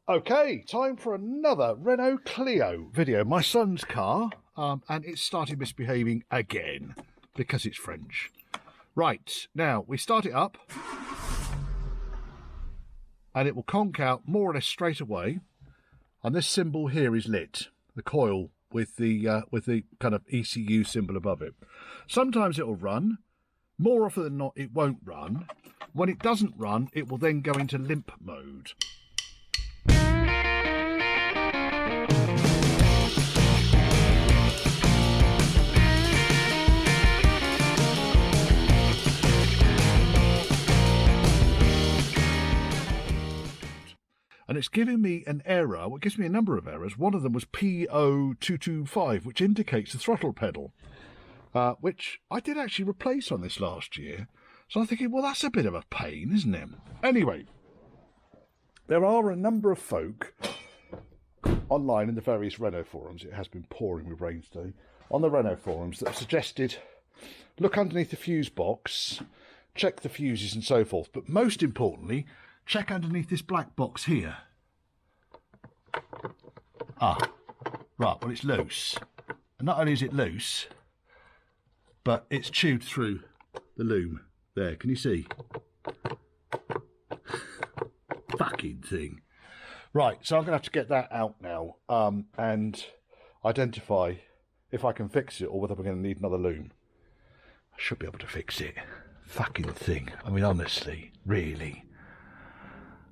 Okay, time for another Renault Clio video. My son's car, and it started misbehaving again because it's French. Right, now we start it up and it will conk out more or less straight away. And this symbol here is lit, the coil with the kind of ECU symbol above it. Sometimes it will run. More often than not, it won't run. When it doesn't run, it will then go into limp mode. And it's giving me an error. Well, it gives me a number of errors. One of them was P0225, which indicates the throttle pedal, which I did actually replace on this last year. So I'm thinking, well, that's a bit of a pain, isn't it? Anyway, there are a number of folk online in the various Renault forums, it has been pouring with rain today, on the Renault forums that have suggested, look underneath the fuse box, check the fuses and so forth. But most importantly, check underneath this black box here. Right, well, it's loose. And not only is it loose, but it's chewed through the loom. There, can you see? Fucking thing. Right, so I'm going to have to get that out now and identify if I can fix it or whether we're going to need another loom. I should be able to fix it. Fucking thing. I mean, honestly, really.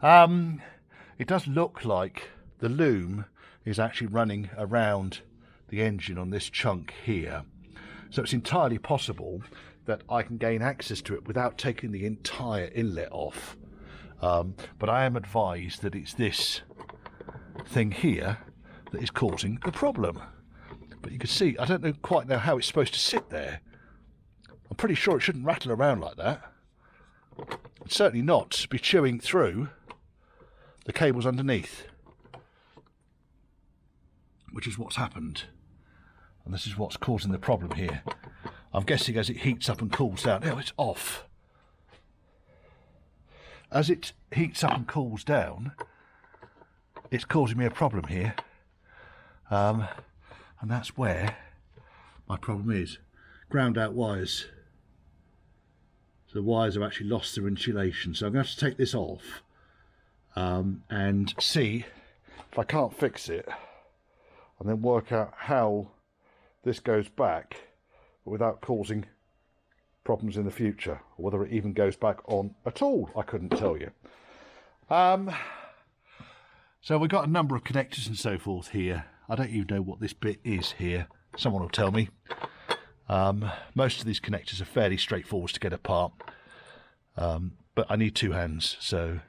It does look like the loom is actually running around the engine on this chunk here. So it's entirely possible that I can gain access to it without taking the entire inlet off. But I am advised that it's this thing here that is causing the problem. But you can see, I don't quite know how it's supposed to sit there. I'm pretty sure it shouldn't rattle around like that. It's certainly not be chewing through the cables underneath, which is what's happened. And this is what's causing the problem here. I'm guessing as it heats up and cools down. Oh, it's off. As it heats up and cools down, it's causing me a problem here. And that's where my problem is. Ground out wires. So the wires have actually lost their insulation. So I'm going to have to take this off and see if I can't fix it. And then work out how this goes back without causing problems in the future, or whether it even goes back on at all. I couldn't tell you. So we've got a number of connectors and so forth here. I don't even know what this bit is here. Someone will tell me. Most of these connectors are fairly straightforward to get apart, but I need two hands, so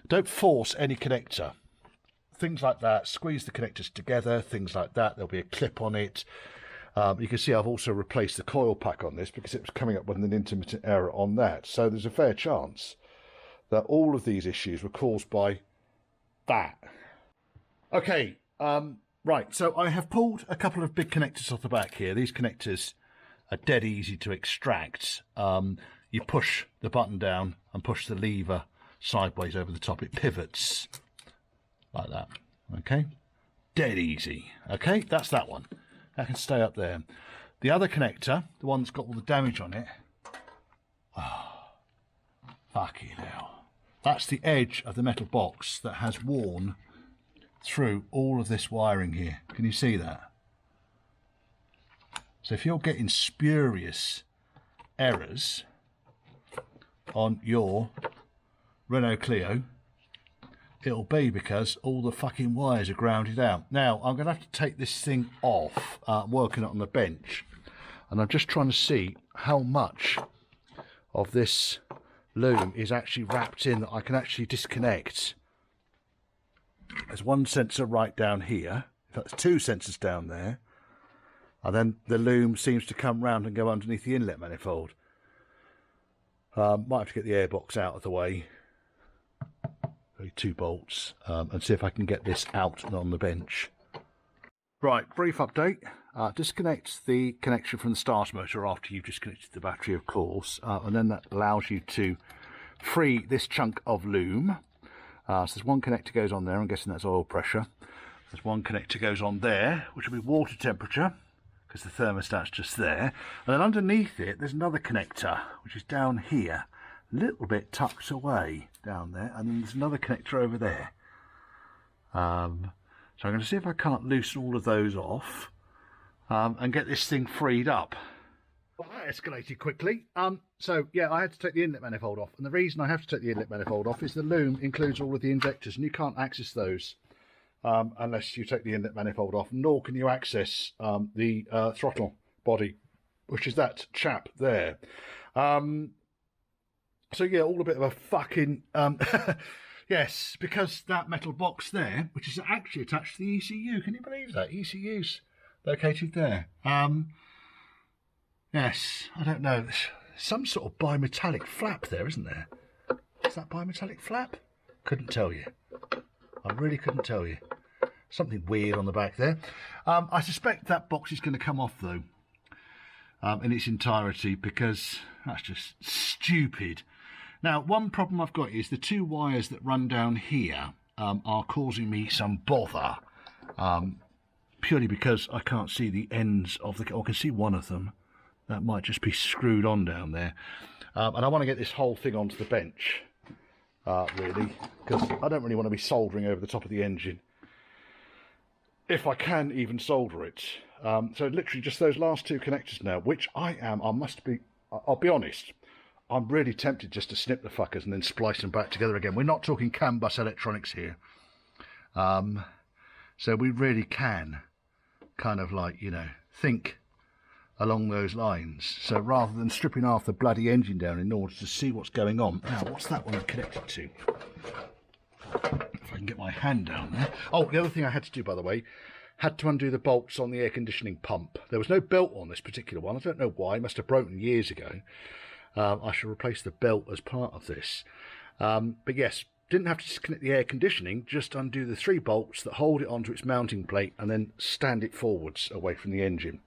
don't force any connector. Things like that, squeeze the connectors together, things like that. There'll be a clip on it. You can see I've also replaced the coil pack on this because it was coming up with an intermittent error on that. So there's a fair chance that all of these issues were caused by that. Okay, right, so I have pulled a couple of big connectors off the back here. These connectors are dead easy to extract. You push the button down and push the lever sideways over the top. It pivots like that. Okay, dead easy. Okay, that's that one. That can stay up there. The other connector, the one that's got all the damage on it, fucking hell. That's the edge of the metal box that has worn through all of this wiring here. Can you see that? So if you're getting spurious errors on your Renault Clio, it'll be because all the fucking wires are grounded out. Now, I'm going to have to take this thing off, working it on the bench. And I'm just trying to see how much of this loom is actually wrapped in that I can actually disconnect. There's one sensor right down here. In fact, there's two sensors down there. And then the loom seems to come round and go underneath the inlet manifold. Might have to get the airbox out of the way. Two bolts, and see if I can get this out and on the bench. Right, brief update. Disconnect the connection from the starter motor after you've disconnected the battery, of course, and then that allows you to free this chunk of loom. So there's one connector goes on there, I'm guessing that's oil pressure. There's one connector goes on there, which will be water temperature, because the thermostat's just there. And then underneath it, there's another connector, which is down here, a little bit tucked away down there. And then there's another connector over there. So I'm going to see if I can't loosen all of those off and get this thing freed up. Well, that escalated quickly. So yeah, I had to take the inlet manifold off, and the reason I have to take the inlet manifold off is the Loom includes all of the injectors, and you can't access those unless you take the inlet manifold off, nor can you access the throttle body, which is that chap there. So yeah, all a bit of a fucking yes, because that metal box there, which is actually attached to the ECU, can you believe that? ECU's located there. Yes, I don't know. There's some sort of bimetallic flap there, isn't there? Is that bimetallic flap? Couldn't tell you. I really couldn't tell you. Something weird on the back there. I suspect that box is going to come off, though, in its entirety, because that's just stupid. Now, one problem I've got is the two wires that run down here are causing me some bother, purely because I can't see the ends of the... Oh, I can see one of them. That might just be screwed on down there. And I want to get this whole thing onto the bench, really, because I don't really want to be soldering over the top of the engine, if I can even solder it. So literally just those last two connectors now, which I'll be honest, I'm really tempted just to snip the fuckers and then splice them back together again. We're not talking CAN bus electronics here. So we really can kind of like, you know, think along those lines. So rather than stripping half the bloody engine down in order to see what's going on. Now, what's that one connected to? If I can get my hand down there. Oh, the other thing I had to do, by the way, had to undo the bolts on the air conditioning pump. There was no belt on this particular one. I don't know why. It must have broken years ago. I should replace the belt as part of this. But yes, didn't have to disconnect the air conditioning, just undo the 3 bolts that hold it onto its mounting plate and then stand it forwards away from the engine.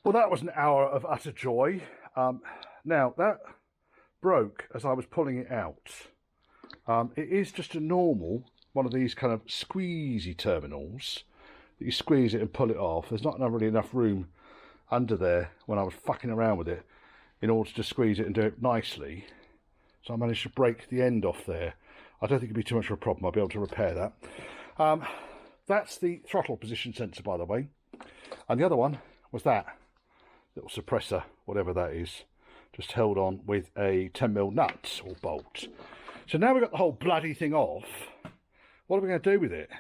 Well, that was an hour of utter joy. Now, that broke as I was pulling it out. It is just a normal, one of these kind of squeezy terminals, that you squeeze it and pull it off. There's not really enough room under there when I was fucking around with it in order to squeeze it and do it nicely. So I managed to break the end off there. I don't think it'd be too much of a problem. I'll be able to repair that. That's the throttle position sensor, by the way. And the other one was that little suppressor, whatever that is, just held on with a 10mm nut or bolt. So now we've got the whole bloody thing off. What are we going to do with it?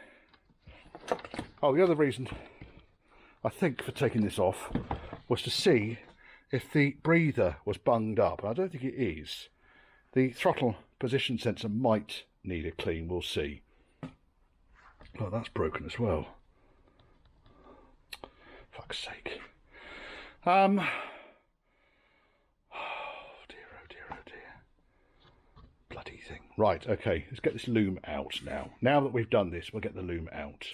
Oh, the other reason I think for taking this off was to see if the breather was bunged up. I don't think it is. The throttle position sensor might need a clean, we'll see. Oh, that's broken as well. Fuck's sake. Oh dear, oh dear, oh dear. Bloody thing. Right, okay, let's get this loom out now. Now that we've done this, we'll get the loom out.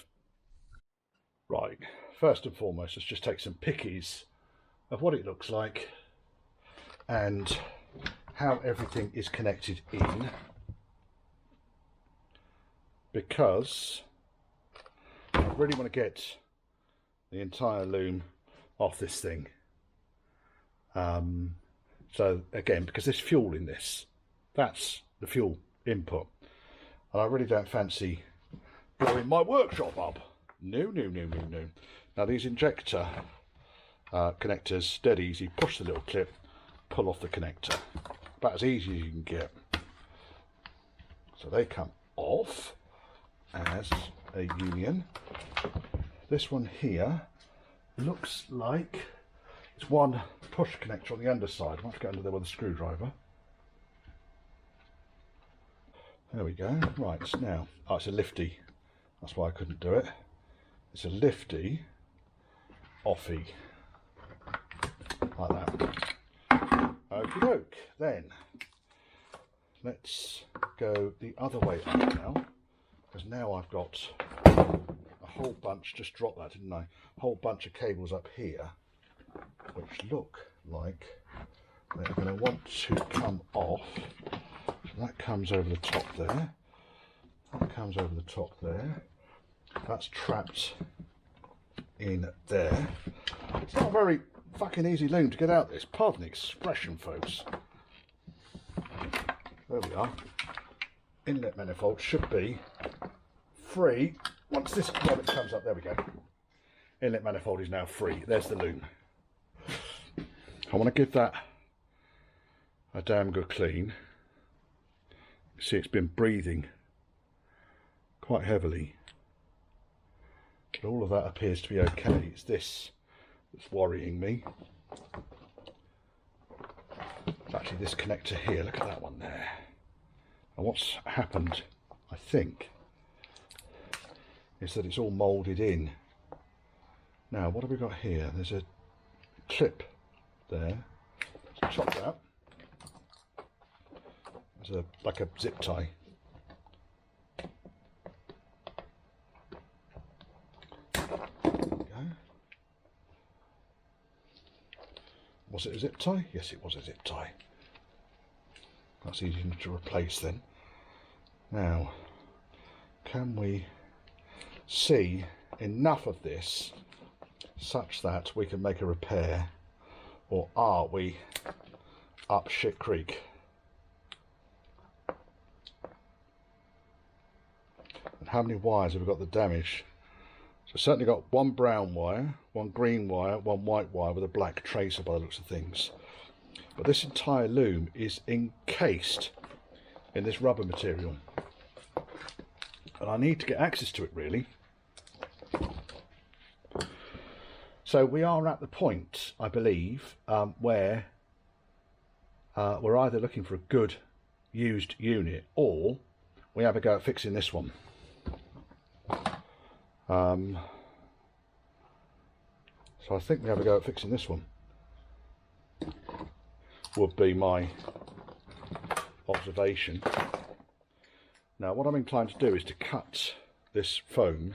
Right, first and foremost, let's just take some pickies of what it looks like and how everything is connected in, because I really want to get the entire loom off this thing. So again, because there's fuel in this, that's the fuel input, and I really don't fancy blowing my workshop up. No. Now these injector connectors, dead easy. Push the little clip, pull off the connector, about as easy as you can get. So they come off as a union. This one here looks like it's one push connector on the underside. I might have to go under there with a screwdriver. There we go. Right, now, oh, it's a lifty. That's why I couldn't do it. It's a lifty offy, like that. Okie doke. Then let's go the other way up now, because now I've got a whole bunch, just dropped that, didn't I? A whole bunch of cables up here, which look like they're going to want to come off. So that comes over the top there. That comes over the top there. That's trapped in there. It's not a very fucking easy loom to get out this. Pardon the expression, folks. There we are. Inlet manifold should be free. Once this rabbit comes up, there we go. Inlet manifold is now free. There's the loom. I want to give that a damn good clean. You see, it's been breathing quite heavily. But all of that appears to be okay. It's this that's worrying me. It's actually this connector here. Look at that one there. And what's happened, I think, is that it's all moulded in. Now, what have we got here? There's a clip there. Let's chop that. There's like a zip tie. There we go. Was it a zip tie? Yes, it was a zip tie. That's easy to replace then. Now, can we see enough of this such that we can make a repair, or are we up shit creek? And how many wires have we got that damaged? So certainly got one brown wire, one green wire, one white wire with a black tracer by the looks of things. But this entire loom is encased in this rubber material. And I need to get access to it, really. So we are at the point, I believe, where we're either looking for a good used unit, or we have a go at fixing this one. So I think we have a go at fixing this one, would be my observation. Now what I'm inclined to do is to cut this foam,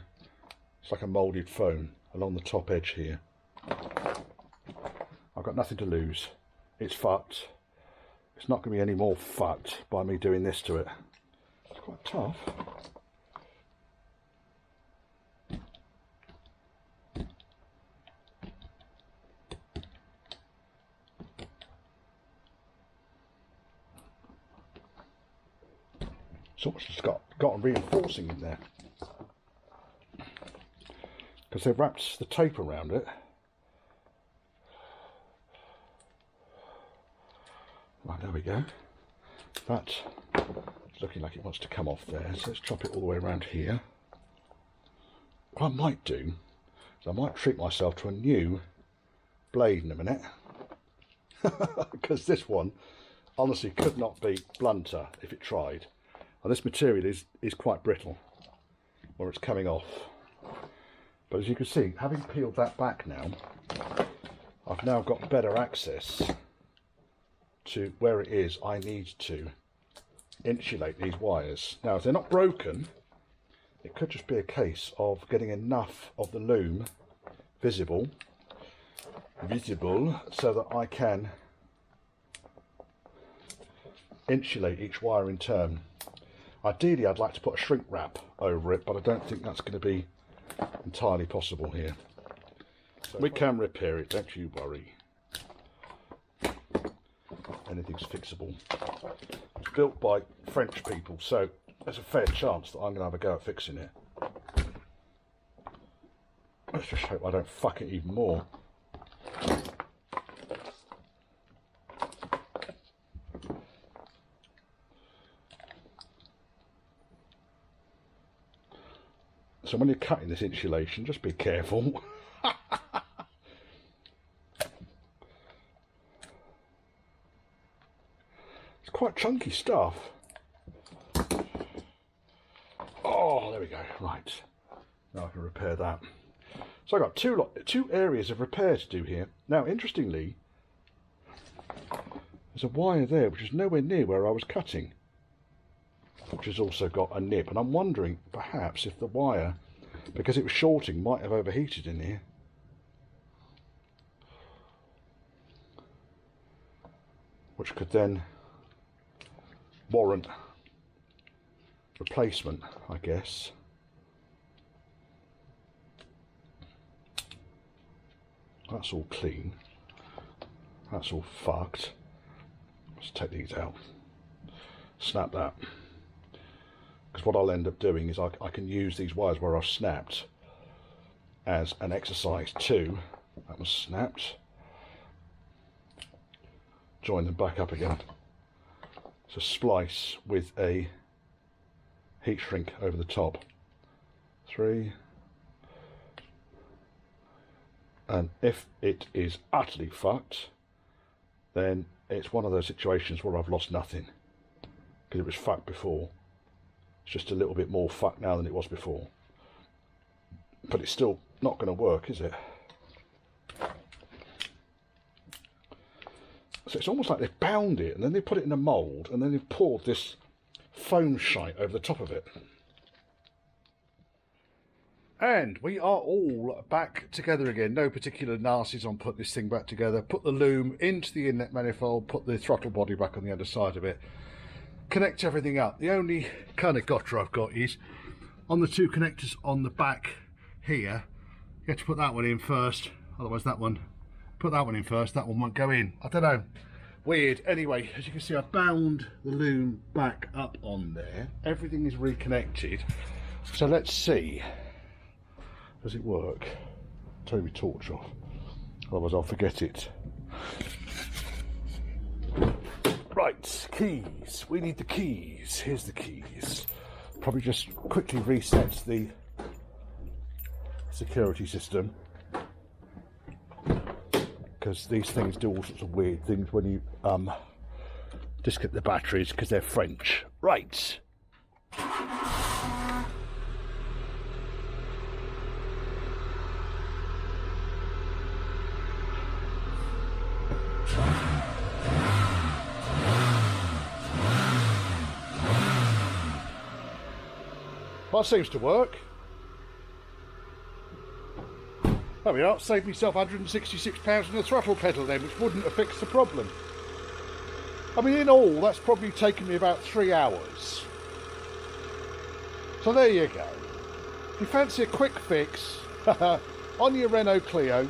it's like a moulded foam, along the top edge here. I've got nothing to lose. It's fucked. It's not going to be any more fucked by me doing this to it. It's quite tough. It's almost just got a reinforcing in there, because they've wrapped the tape around it. Right, there we go. That's looking like it wants to come off there, so let's chop it all the way around here. What I might do is I might treat myself to a new blade in a minute, because this one honestly could not be blunter if it tried. And this material is quite brittle where it's coming off. But as you can see, having peeled that back now, I've now got better access to where it is I need to insulate these wires. Now, if they're not broken, it could just be a case of getting enough of the loom visible so that I can insulate each wire in turn. Ideally, I'd like to put a shrink wrap over it, but I don't think that's going to be entirely possible here. So we can repair it, don't you worry. Anything's fixable. It's built by French people, so there's a fair chance that I'm going to have a go at fixing it. Let's just hope I don't fuck it even more. So when you're cutting this insulation, just be careful. It's quite chunky stuff. Oh, there we go. Right. Now I can repair that. So I've got two areas of repair to do here. Now, interestingly, there's a wire there which is nowhere near where I was cutting, which has also got a nip, and I'm wondering perhaps if the wire, because it was shorting, might have overheated in here. Which could then warrant replacement, I guess. That's all clean. That's all fucked. Let's take these out. Snap that. Because what I'll end up doing is I can use these wires where I've snapped as an exercise too. That was snapped. Join them back up again. So splice with a heat shrink over the top. 3. And if it is utterly fucked, then it's one of those situations where I've lost nothing, because it was fucked before. It's just a little bit more fucked now than it was before. But it's still not going to work, is it? So it's almost like they've bound it and then they put it in a mould and then they've poured this foam shite over the top of it. And we are all back together again. No particular nasties on putting this thing back together. Put the loom into the inlet manifold, put the throttle body back on the other side of it. Connect everything up. The only kind of gotcha I've got is on the 2 connectors on the back here, you have to put that one in first, otherwise that one, put that one in first, that one won't go in. I don't know. Weird. Anyway, as you can see, I bound the loom back up on there. Everything is reconnected. So let's see. Does it work? Turn my torch off, otherwise I'll forget it. Right, keys. We need the keys. Here's the keys. Probably just quickly reset the security system, because these things do all sorts of weird things when you disconnect the batteries, because they're French. Right. That seems to work. There we are. Saved myself £166 in the throttle pedal then, which wouldn't have fixed the problem. I mean, in all, that's probably taken me about 3 hours. So there you go. If you fancy a quick fix on your Renault Clio,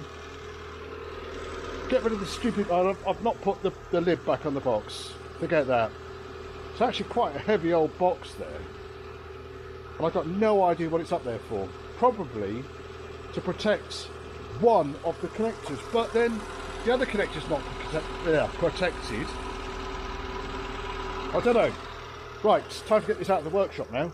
get rid of the stupid... I've not put the lid back on the box. Forget that. It's actually quite a heavy old box there. And I've got no idea what it's up there for. Probably to protect one of the connectors, but then the other connector's not protected. I don't know. Right, it's time to get this out of the workshop now.